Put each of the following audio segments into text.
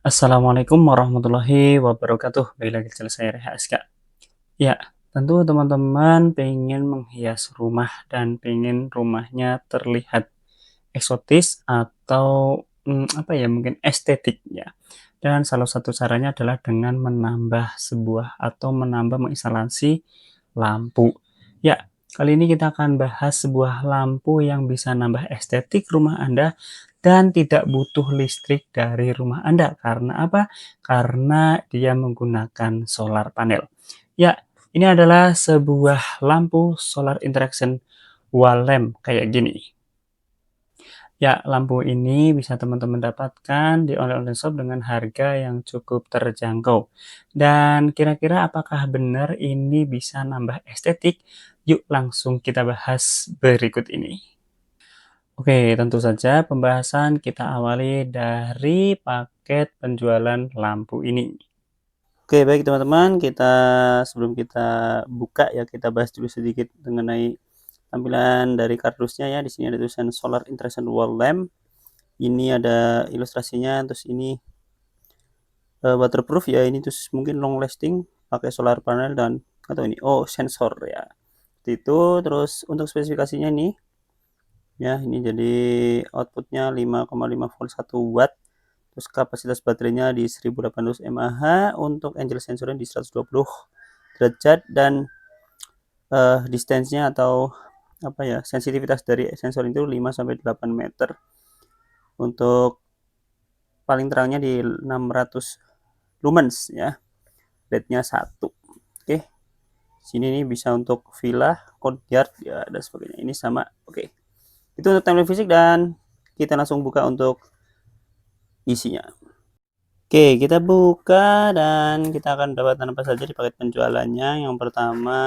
Assalamualaikum warahmatullahi wabarakatuh. Baik lagi channel saya Reha SK. Ya, tentu teman-teman pengen menghias rumah dan pengen rumahnya terlihat eksotis atau apa ya mungkin estetik ya. Dan salah satu caranya adalah dengan menambah sebuah atau menambah menginstalasi lampu. Ya, kali ini kita akan bahas sebuah lampu yang bisa nambah estetik rumah Anda dan tidak butuh listrik dari rumah Anda. Karena apa? Karena dia menggunakan solar panel. Ya, ini adalah sebuah lampu solar interaction wall lamp kayak gini. Ya, lampu ini bisa teman-teman dapatkan di online shop dengan harga yang cukup terjangkau. Dan kira-kira apakah benar ini bisa nambah estetik? Yuk langsung kita bahas berikut ini. Oke, tentu saja pembahasan kita awali dari paket penjualan lampu ini. Oke, baik teman-teman, sebelum kita buka ya, kita bahas dulu sedikit mengenai tampilan dari kardusnya ya. Di sini ada tulisan Solar Interaction Wall Lamp. Ini ada ilustrasinya, terus ini waterproof ya, ini terus mungkin long lasting, pakai solar panel dan atau ini sensor ya. Itu terus untuk spesifikasinya ini ya, ini jadi outputnya 5,5 volt 1 watt, terus kapasitas baterainya di 1800 mAh, untuk angle sensornya di 120 derajat, dan distance-nya atau apa ya, sensitivitas dari sensor itu 5 sampai 8 meter. Untuk paling terangnya di 600 lumens ya, LED-nya 1. Oke, sini nih bisa untuk villa, courtyard ya, dan sebagainya. Ini sama. Oke, itu untuk timeline fisik, dan kita langsung buka untuk isinya. Oke, kita buka dan kita akan mendapatkan apa saja di paket penjualannya. Yang pertama,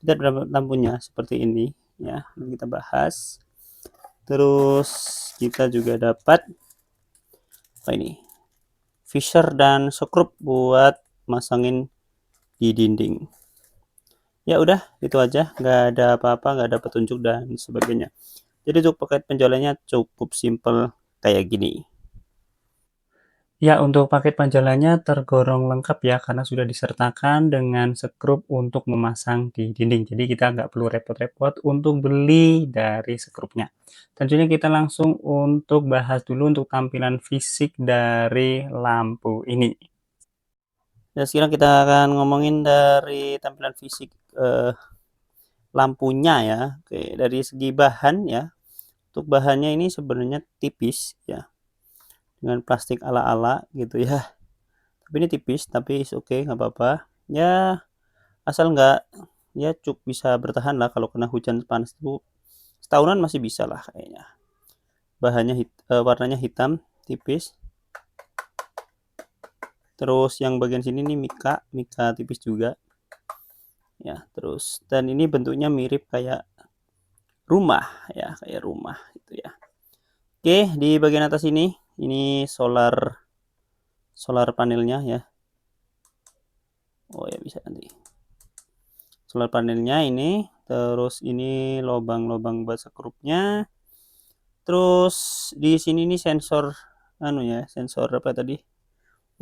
kita dapat lampunya seperti ini ya, kita bahas. Terus kita juga dapat apa ini, fisher dan skrup buat masangin di dinding. Ya udah, itu aja, nggak ada apa-apa, nggak ada petunjuk dan sebagainya. Jadi untuk paket penjualannya cukup simple kayak gini. Ya, untuk paket penjualannya tergolong lengkap ya, karena sudah disertakan dengan skrup untuk memasang di dinding. Jadi kita nggak perlu repot-repot untuk beli dari skrupnya. Tentunya kita langsung untuk bahas dulu untuk tampilan fisik dari lampu ini. Ya, sekarang kita akan ngomongin dari tampilan fisik lampunya ya. Oke, dari segi bahan ya. Untuk bahannya ini sebenarnya tipis ya, dengan plastik ala-ala gitu ya. Tapi ini tipis, tapi oke, nggak apa-apa. Ya, asal nggak, ya cukup bisa bertahan lah kalau kena hujan panas itu. Setahunan masih bisa lah kayaknya. Warnanya hitam, tipis. Terus yang bagian sini nih mika tipis juga. Ya, terus dan ini bentuknya mirip kayak rumah ya, kayak rumah gitu ya. Oke, di bagian atas ini solar panelnya ya. Oh ya, bisa nanti. Solar panelnya ini, terus ini lubang-lubang buat skrupnya. Terus di sini nih sensor sensor apa tadi?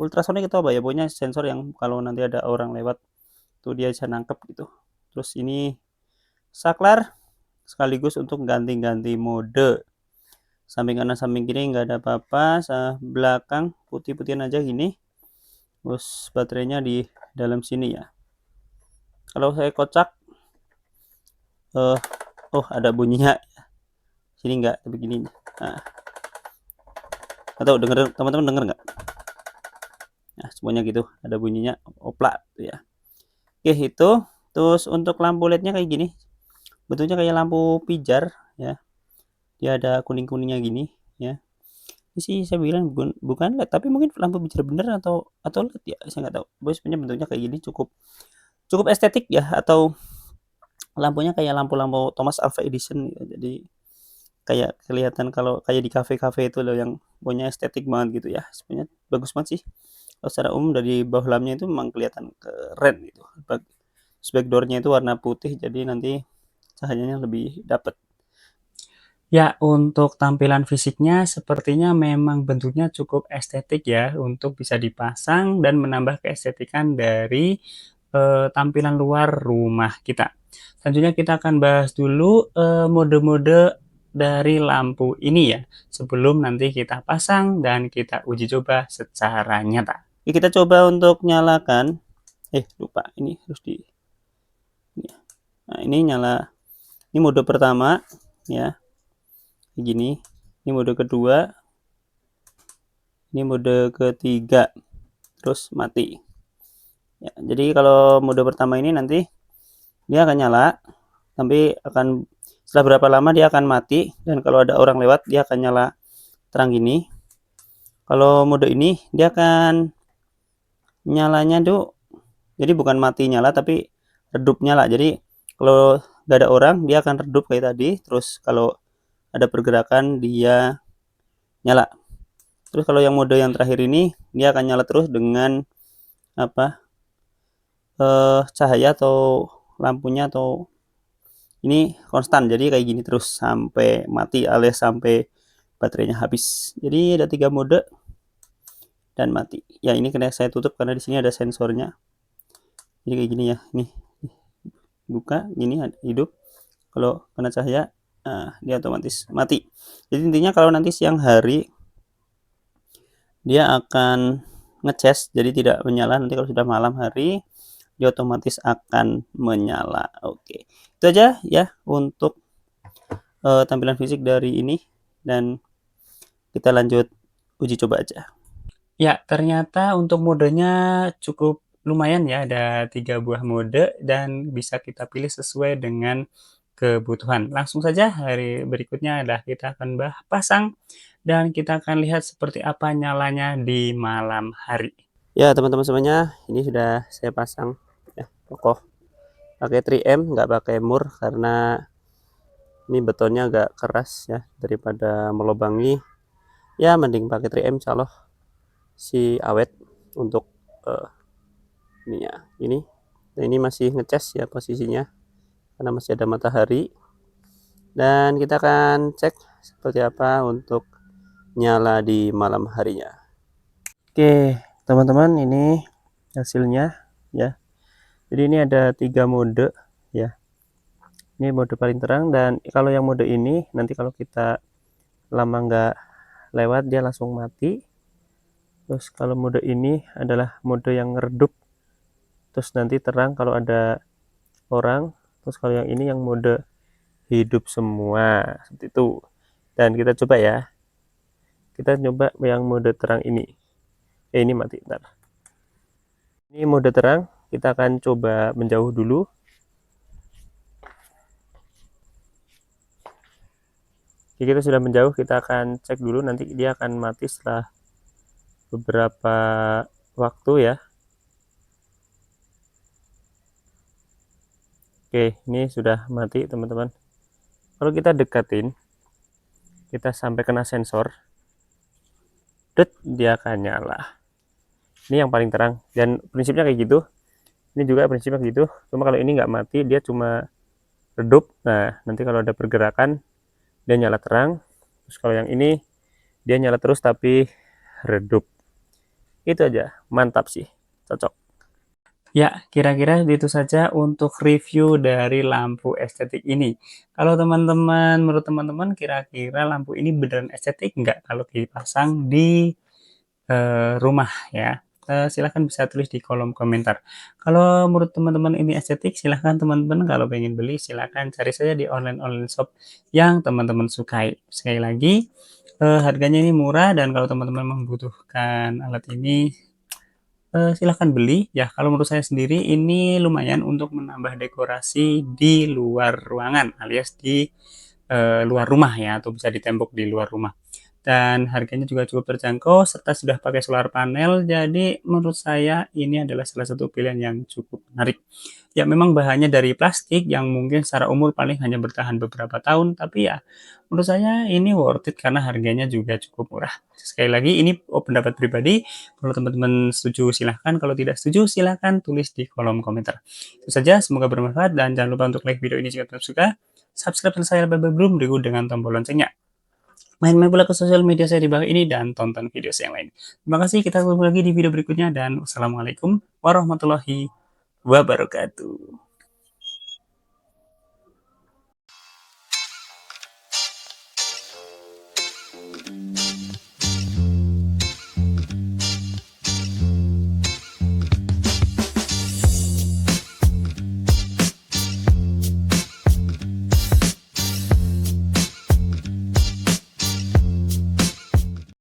Ultrasonik atau apa ya? Pokoknya sensor yang kalau nanti ada orang lewat tuh dia bisa nangkep gitu. Terus ini saklar sekaligus untuk ganti-ganti mode. Samping kanan samping kiri nggak ada apa-apa, belakang putih-putihan aja gini. Terus baterainya di dalam sini ya. Kalau saya kocak, ada bunyinya. Sini nggak, tapi gini. Nah, atau denger, teman-teman denger nggak? Nah, semuanya gitu, ada bunyinya opla tuh ya. Oke, itu. Terus untuk lampu LED-nya kayak gini. Bentuknya kayak lampu pijar ya. Dia ada kuning-kuningnya gini ya. Ini sih saya bilang bukan LED, tapi mungkin lampu pijar bener atau LED ya, saya nggak tahu. Sebenarnya bentuknya kayak gini cukup cukup estetik ya, atau lampunya kayak lampu-lampu Thomas Alva Edison ya. Jadi kayak kelihatan kalau kayak di kafe-kafe itu loh, yang punya estetik banget gitu ya. Sebenarnya bagus banget sih. Kalau secara umum dari bawah lampunya itu memang kelihatan keren gitu. Backdoornya itu warna putih, jadi nanti cahayanya lebih dapat. Ya, untuk tampilan fisiknya sepertinya memang bentuknya cukup estetik ya, untuk bisa dipasang dan menambah keestetikan dari, tampilan luar rumah kita. Selanjutnya kita akan bahas dulu, mode-mode dari lampu ini ya, sebelum nanti kita pasang dan kita uji coba secara nyata. Oke, kita coba untuk nyalakan, lupa ini harus di ini ya. Nah, ini nyala, ini mode pertama ya. Begini, ini mode kedua, ini mode ketiga, terus mati ya. Jadi kalau mode pertama ini nanti dia akan nyala, tapi setelah berapa lama dia akan mati, dan kalau ada orang lewat dia akan nyala terang gini. Kalau mode ini dia akan nyalanya tuh, jadi bukan mati nyala tapi redup nyala. Jadi kalau nggak ada orang dia akan redup kayak tadi, terus kalau ada pergerakan dia nyala. Terus kalau yang mode yang terakhir ini dia akan nyala terus dengan apa, cahaya atau lampunya atau ini konstan, jadi kayak gini terus sampai mati alias sampai baterainya habis. Jadi ada 3 mode dan mati. Ya ini kena saya tutup karena di sini ada sensornya. Jadi kayak gini ya. Nih, buka gini hidup. Kalau kena cahaya, dia otomatis mati. Jadi intinya kalau nanti siang hari dia akan ngecas jadi tidak menyala. Nanti kalau sudah malam hari dia otomatis akan menyala. Oke. Itu aja ya untuk tampilan fisik dari ini, dan kita lanjut uji coba aja. Ya, ternyata untuk modenya cukup lumayan ya, ada 3 buah mode dan bisa kita pilih sesuai dengan kebutuhan. Langsung saja hari berikutnya adalah kita akan pasang dan kita akan lihat seperti apa nyalanya di malam hari. Ya, teman-teman semuanya, ini sudah saya pasang ya, kokoh. Pakai 3M, nggak pakai mur karena ini betonnya agak keras ya, daripada melubangi. Ya, mending pakai 3M caloh si awet untuk ininya. Ini masih ngecas ya posisinya karena masih ada matahari, dan kita akan cek seperti apa untuk nyala di malam harinya. Oke teman-teman, ini hasilnya ya. Jadi ini ada 3 mode ya. Ini mode paling terang, dan kalau yang mode ini nanti kalau kita lama nggak lewat dia langsung mati. Terus kalau mode ini adalah mode yang redup, terus nanti terang kalau ada orang. Terus kalau yang ini yang mode hidup semua, seperti itu. Dan kita coba ya, kita coba yang mode terang ini. Ini mati, bentar. Ini mode terang, kita akan coba menjauh dulu. Oke, kita sudah menjauh, kita akan cek dulu, nanti dia akan mati setelah beberapa waktu ya. Oke, ini sudah mati teman-teman. Kalau kita dekatin, kita sampai kena sensor, dia akan nyala. Ini yang paling terang, dan prinsipnya kayak gitu. Ini juga prinsipnya gitu, cuma kalau ini nggak mati, dia cuma redup. Nah, nanti kalau ada pergerakan dia nyala terang. Terus kalau yang ini dia nyala terus tapi redup. Itu aja, mantap sih, cocok. Ya, kira-kira itu saja untuk review dari lampu estetik ini. Kalau teman-teman, menurut teman-teman kira-kira lampu ini beneran estetik nggak kalau dipasang di rumah ya? Silahkan bisa tulis di kolom komentar. Kalau menurut teman-teman ini estetik, silahkan teman-teman kalau pengen beli silahkan cari saja di online shop yang teman-teman sukai. Sekali lagi, harganya ini murah, dan kalau teman-teman membutuhkan alat ini, silahkan beli ya. Kalau menurut saya sendiri ini lumayan untuk menambah dekorasi di luar ruangan alias di luar rumah ya, atau bisa ditembok di luar rumah. Dan harganya juga cukup terjangkau serta sudah pakai solar panel, jadi menurut saya ini adalah salah satu pilihan yang cukup menarik. Ya memang bahannya dari plastik yang mungkin secara umur paling hanya bertahan beberapa tahun, tapi ya menurut saya ini worth it karena harganya juga cukup murah. Sekali lagi ini pendapat pribadi, kalau teman-teman setuju silahkan, kalau tidak setuju silahkan tulis di kolom komentar. Itu saja, semoga bermanfaat dan jangan lupa untuk like video ini jika teman suka. subscribe channel saya Belum Berikut dengan tombol loncengnya. Main-main pula ke sosial media saya di bawah ini dan tonton video saya yang lain. Terima kasih, kita ketemu lagi di video berikutnya dan wassalamualaikum warahmatullahi wabarakatuh.